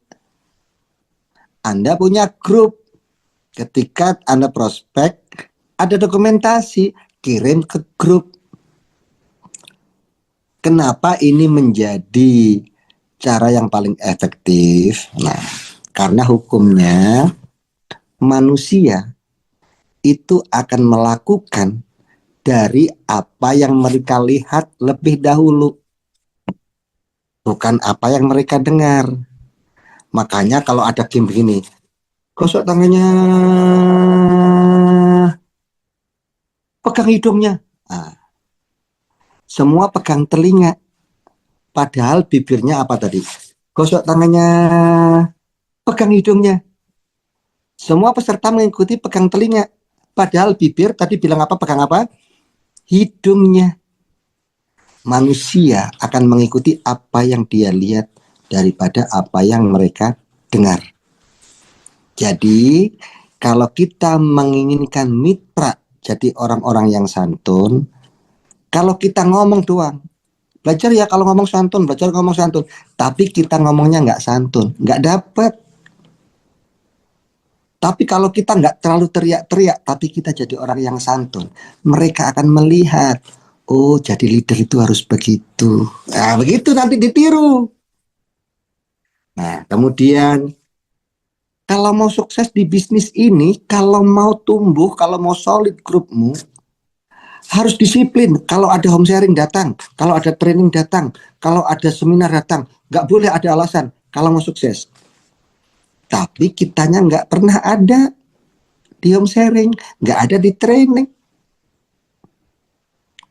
Anda punya grup. Ketika Anda prospek, ada dokumentasi, kirim ke grup. Kenapa ini menjadi cara yang paling efektif? Nah, karena hukumnya manusia itu akan melakukan dari apa yang mereka lihat lebih dahulu, bukan apa yang mereka dengar. Makanya kalau ada game begini, gosok tangannya, pegang hidungnya, nah, semua pegang telinga, padahal bibirnya apa tadi? Gosok tangannya, pegang hidungnya. Semua peserta mengikuti pegang telinga, padahal bibir tadi bilang apa? Pegang apa? Hidungnya. Manusia akan mengikuti apa yang dia lihat daripada apa yang mereka dengar. Jadi, kalau kita menginginkan mitra jadi orang-orang yang santun, kalau kita ngomong doang, belajar ya kalau ngomong santun, belajar ngomong santun, tapi kita ngomongnya nggak santun, nggak dapet. Tapi kalau kita nggak terlalu teriak-teriak, tapi kita jadi orang yang santun, mereka akan melihat, oh jadi leader itu harus begitu. Nah begitu nanti ditiru. Nah kemudian kalau mau sukses di bisnis ini, kalau mau tumbuh, kalau mau solid grupmu, harus disiplin. Kalau ada home sharing datang, kalau ada training datang, kalau ada seminar datang, nggak boleh ada alasan kalau mau sukses. Tapi kitanya nggak pernah ada di home sharing, nggak ada di training.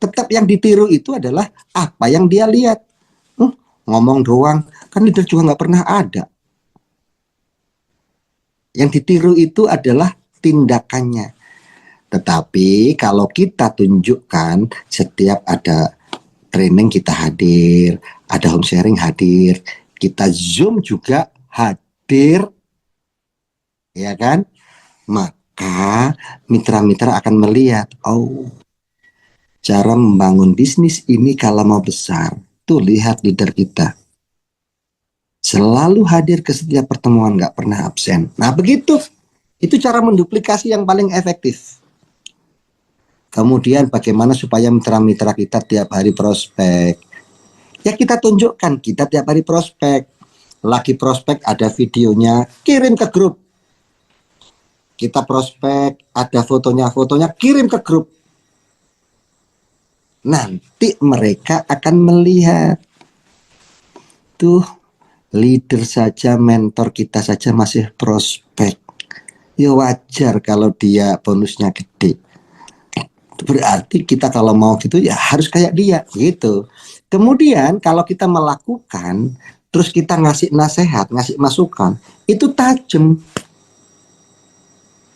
Tetap yang ditiru itu adalah apa yang dia lihat. Ngomong doang, kan leader juga nggak pernah ada. Yang ditiru itu adalah tindakannya. Tetapi kalau kita tunjukkan setiap ada training kita hadir, ada home sharing hadir, kita Zoom juga hadir, ya kan? Maka mitra-mitra akan melihat, oh, cara membangun bisnis ini kalau mau besar, tuh lihat leader kita. Selalu hadir ke setiap pertemuan, nggak pernah absen. Nah begitu, itu cara menduplikasi yang paling efektif. Kemudian bagaimana supaya mitra-mitra kita tiap hari prospek? Ya kita tunjukkan, kita tiap hari prospek. Lagi prospek ada videonya, kirim ke grup. Kita prospek, ada fotonya, kirim ke grup. Nanti mereka akan melihat. Tuh, leader saja, mentor kita saja masih prospek. Ya wajar kalau dia bonusnya gede. Berarti kita kalau mau gitu ya harus kayak dia gitu. Kemudian kalau kita melakukan, terus kita ngasih nasihat, ngasih masukan, itu tajam.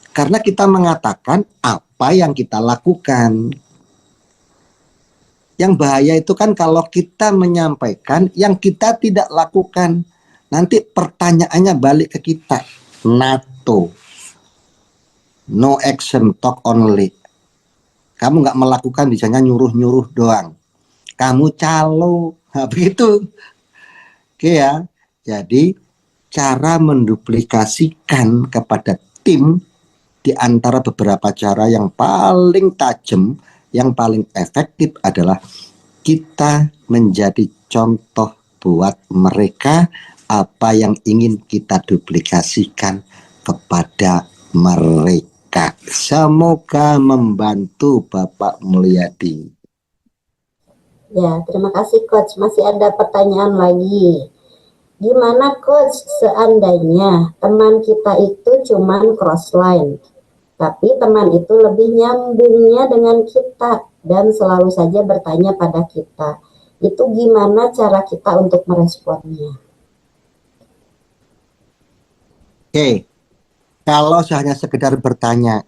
Karena kita mengatakan apa yang kita lakukan. Yang bahaya itu kan kalau kita menyampaikan yang kita tidak lakukan. Nanti pertanyaannya balik ke kita. NATO. No action, talk only. Kamu nggak melakukan, bisanya nyuruh-nyuruh doang. Kamu calo. Nah, begitu. Oke ya. Jadi cara menduplikasikan kepada tim di antara beberapa cara yang paling tajam, yang paling efektif adalah kita menjadi contoh buat mereka, apa yang ingin kita duplikasikan kepada mereka. Semoga membantu Bapak Mulyadi. Ya, terima kasih Coach. Masih ada pertanyaan lagi. Gimana Coach seandainya teman kita itu cuman crossline, tapi teman itu lebih nyambungnya dengan kita dan selalu saja bertanya pada kita. Itu gimana cara kita untuk meresponnya? Oke, kalau hanya sekedar bertanya,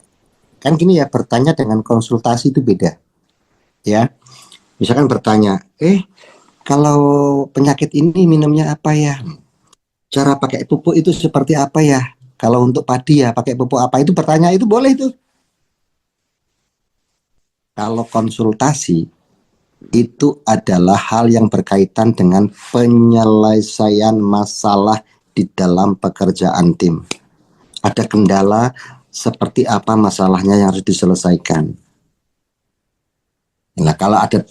kan gini ya, bertanya dengan konsultasi itu beda. Ya, misalkan bertanya, kalau penyakit ini minumnya apa ya? Cara pakai pupuk itu seperti apa ya? Kalau untuk padi ya pakai pupuk apa? Itu bertanya itu boleh itu. Kalau konsultasi itu adalah hal yang berkaitan dengan penyelesaian masalah di dalam pekerjaan tim. Ada kendala seperti apa masalahnya yang harus diselesaikan. Nah, kalau ada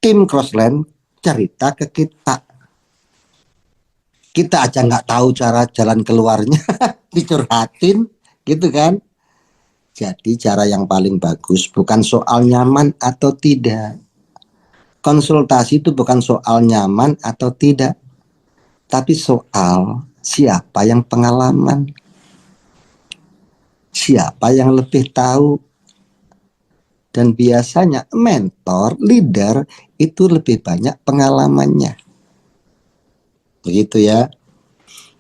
tim crossline, cerita ke kita. Kita aja nggak tahu cara jalan keluarnya, dicurhatin, gitu kan. Jadi cara yang paling bagus bukan soal nyaman atau tidak. Konsultasi itu bukan soal nyaman atau tidak, tapi soal siapa yang pengalaman, siapa yang lebih tahu. Dan biasanya mentor, leader itu lebih banyak pengalamannya. Begitu ya.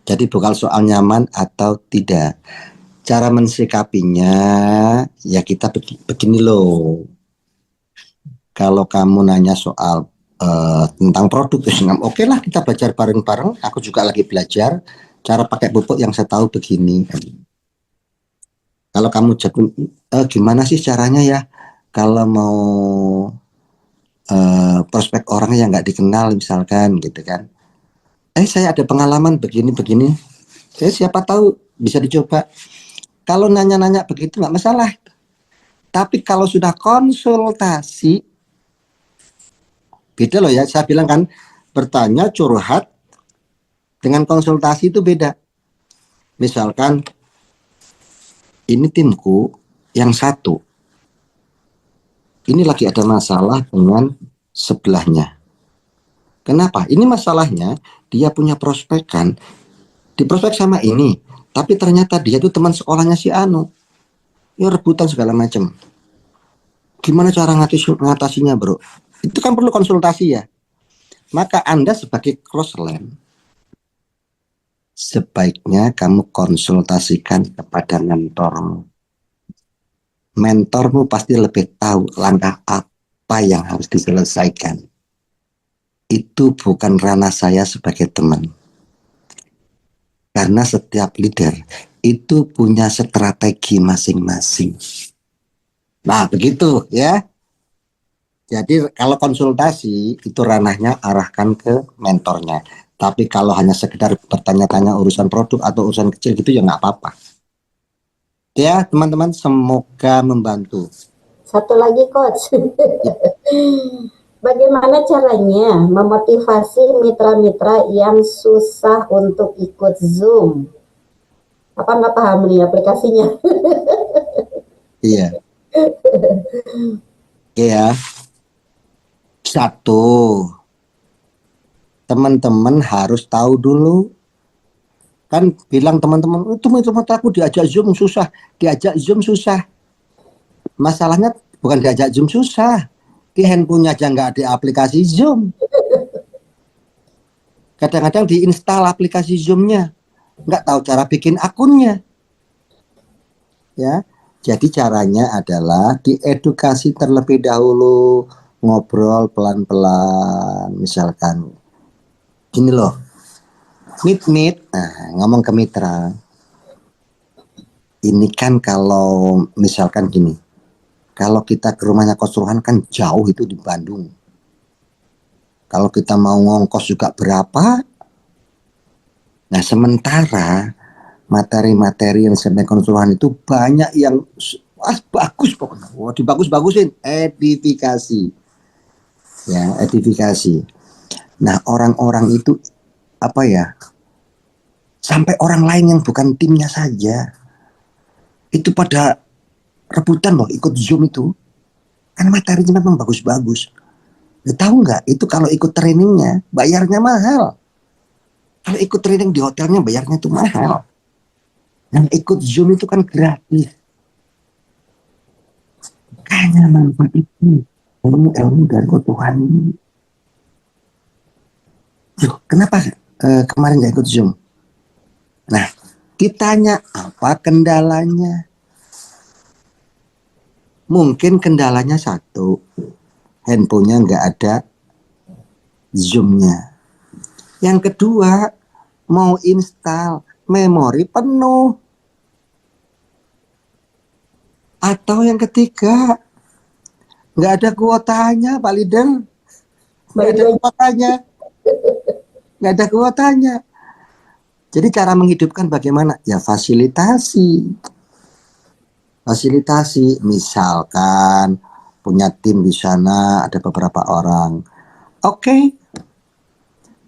Jadi bukan soal nyaman atau tidak. Cara mensikapinya ya kita begini loh. Kalau kamu nanya soal tentang produk, oke lah kita belajar bareng-bareng. Aku juga lagi belajar cara pakai pupuk yang saya tahu begini. Kalau kamu gimana sih caranya ya? Kalau mau prospek orang yang nggak dikenal misalkan gitu kan. Saya ada pengalaman begini-begini. Siapa tahu bisa dicoba. Kalau nanya-nanya begitu nggak masalah. Tapi kalau sudah konsultasi, beda loh ya. Saya bilang kan, bertanya curhat dengan konsultasi itu beda. Misalkan, ini timku yang satu. Ini lagi ada masalah dengan sebelahnya. Kenapa? Ini masalahnya, dia punya prospekan, diprospek sama ini. Tapi ternyata dia itu teman sekolahnya si Anu. Ya rebutan segala macam. Gimana cara ngatasinya bro? Itu kan perlu konsultasi ya. Maka Anda sebagai crossline, sebaiknya kamu konsultasikan kepada mentormu. Mentormu pasti lebih tahu langkah apa yang harus diselesaikan. Itu bukan ranah saya sebagai teman. Karena setiap leader itu punya strategi masing-masing. Nah, begitu ya. Jadi kalau konsultasi itu ranahnya arahkan ke mentornya. Tapi kalau hanya sekedar bertanya-tanya urusan produk atau urusan kecil gitu ya nggak apa-apa. Ya, teman-teman, semoga membantu. Satu lagi Coach. Bagaimana caranya memotivasi mitra-mitra yang susah untuk ikut Zoom? Apa nggak paham nih aplikasinya? Iya. Iya. Satu, teman-teman harus tahu dulu. Kan bilang teman-teman, itu aku diajak Zoom susah. Diajak Zoom susah. Masalahnya bukan diajak Zoom susah. Di handphonenya aja nggak ada aplikasi Zoom. Kadang-kadang diinstal aplikasi Zoom-nya. Nggak tahu cara bikin akunnya. Ya, jadi caranya adalah diedukasi terlebih dahulu, ngobrol pelan-pelan. Misalkan, gini loh, meet, ngomong ke mitra. Ini kan kalau misalkan gini, kalau kita ke rumahnya Coach Rohan kan jauh itu di Bandung. Kalau kita mau ngongkos juga berapa? Nah, sementara materi-materi yang saya Coach Rohan itu banyak yang bagus pokoknya. Dibagus-bagusin, edifikasi. Ya, edifikasi. Nah, orang-orang itu apa ya? Sampai orang lain yang bukan timnya saja itu pada rebutan loh ikut Zoom itu. Kan materinya memang bagus-bagus. Tahu nggak? Itu kalau ikut trainingnya bayarnya mahal. Kalau ikut training di hotelnya bayarnya itu mahal. Yang ikut Zoom itu kan gratis. Kayaknya manfaat itu. Ilmu dari Tuhan ini. Kenapa kemarin nggak ikut Zoom? Nah, ditanya apa kendalanya? Mungkin kendalanya satu, handphonenya nggak ada Zoom-nya. Yang kedua, mau install memori penuh. Atau yang ketiga, nggak ada kuotanya, Pak Lidl. Nggak ada kuotanya. Nggak ada kuotanya. Jadi cara menghidupkan bagaimana? Ya fasilitasi. Fasilitasi, misalkan punya tim di sana, ada beberapa orang. Oke,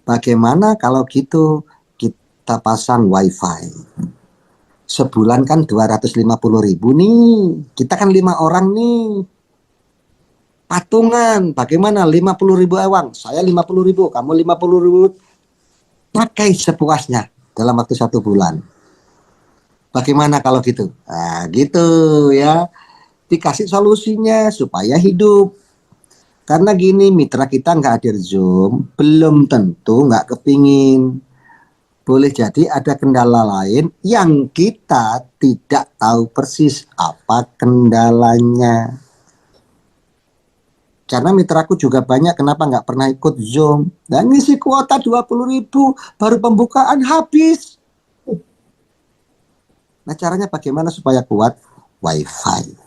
bagaimana kalau gitu kita pasang wifi? Sebulan kan 250.000 nih. Kita kan 5 orang nih. Patungan, bagaimana? 50.000 ewang. Saya 50.000, kamu 50.000. Pakai sepuasnya dalam waktu 1 bulan. Bagaimana kalau gitu? Nah, gitu ya. Dikasih solusinya supaya hidup. Karena gini, mitra kita nggak hadir Zoom, belum tentu nggak kepingin. Boleh jadi ada kendala lain yang kita tidak tahu persis apa kendalanya. Karena mitraku juga banyak, kenapa nggak pernah ikut Zoom. Dan ngisi kuota 20.000, baru pembukaan habis. Nah, caranya bagaimana supaya kuat? Wifi.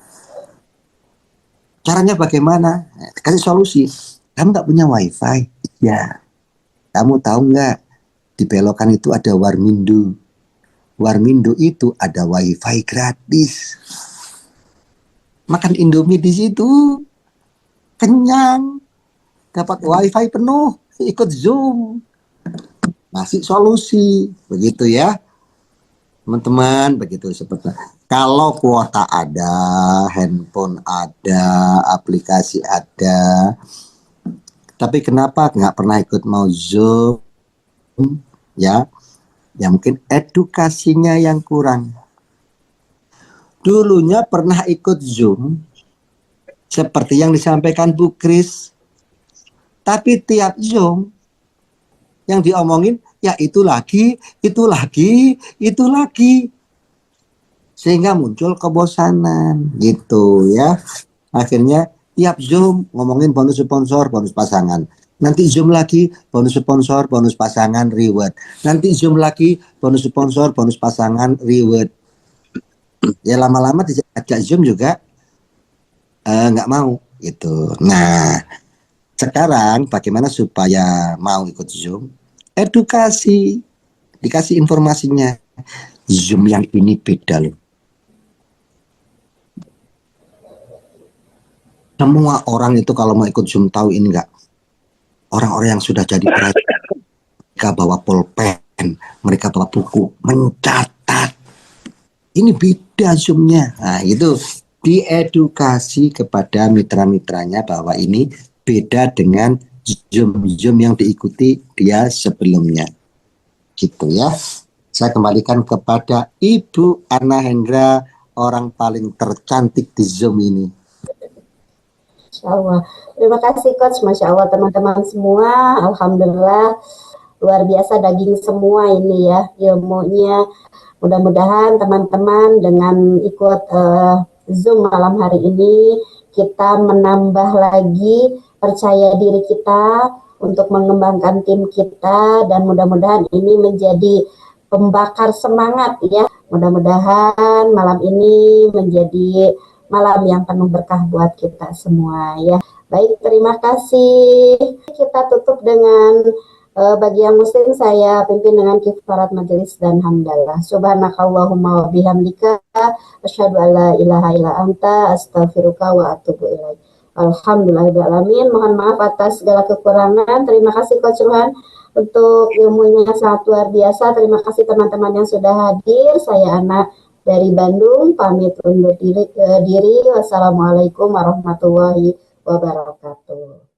Caranya bagaimana? Kasih solusi. Kamu nggak punya wifi? Ya. Kamu tahu nggak? Di belokan itu ada Warmindo. Warmindo itu ada wifi gratis. Makan Indomie di situ. Kenyang. Dapat wifi penuh. Ikut Zoom. Masih solusi. Begitu ya. Teman-teman, begitu seperti kalau kuota ada, handphone ada, aplikasi ada, tapi kenapa nggak pernah ikut mau Zoom? Ya, ya mungkin edukasinya yang kurang. Dulunya pernah ikut Zoom, seperti yang disampaikan Bu Kris, tapi tiap Zoom yang diomongin ya itu lagi, itu lagi, itu lagi. Sehingga muncul kebosanan gitu ya. Akhirnya tiap Zoom ngomongin bonus sponsor, bonus pasangan. Nanti Zoom lagi bonus sponsor, bonus pasangan, reward. Nanti Zoom lagi bonus sponsor, bonus pasangan, reward. Ya lama-lama diajak Zoom juga nggak mau gitu. Nah, sekarang bagaimana supaya mau ikut Zoom? Edukasi, dikasih informasinya. Zoom yang ini beda loh. Semua orang itu kalau mau ikut Zoom tahu ini enggak. Orang-orang yang sudah jadi mereka bawa pulpen, mereka bawa buku, mencatat. Ini beda Zoom-nya. Nah, itu diedukasi kepada mitra-mitranya bahwa ini beda dengan Zoom yang diikuti dia sebelumnya. Gitu ya. Saya kembalikan kepada Ibu Ana Hendra, orang paling tercantik di Zoom ini. Masya Allah. Terima kasih Coach. Masya Allah teman-teman semua. Alhamdulillah luar biasa daging semua ini ya ilmunya. Mudah-mudahan teman-teman dengan ikut Zoom malam hari ini kita menambah lagi percaya diri kita untuk mengembangkan tim kita dan mudah-mudahan ini menjadi pembakar semangat ya. Mudah-mudahan malam ini menjadi malam yang penuh berkah buat kita semua ya. Baik, terima kasih. Kita tutup dengan bagi yang muslim saya pimpin dengan kifarat majelis dan hamdalah. Subhanakallahumma wa bihamdika asyhadu alla ilaha illa anta astaghfiruka wa atubu ilaik. Alhamdulillahirrahmanirrahim. Mohon maaf atas segala kekurangan. Terima kasih Coach Ruhan untuk ilmunya sangat luar biasa. Terima kasih teman-teman yang sudah hadir. Saya Ana dari Bandung, pamit undur diri. Wassalamualaikum warahmatullahi wabarakatuh.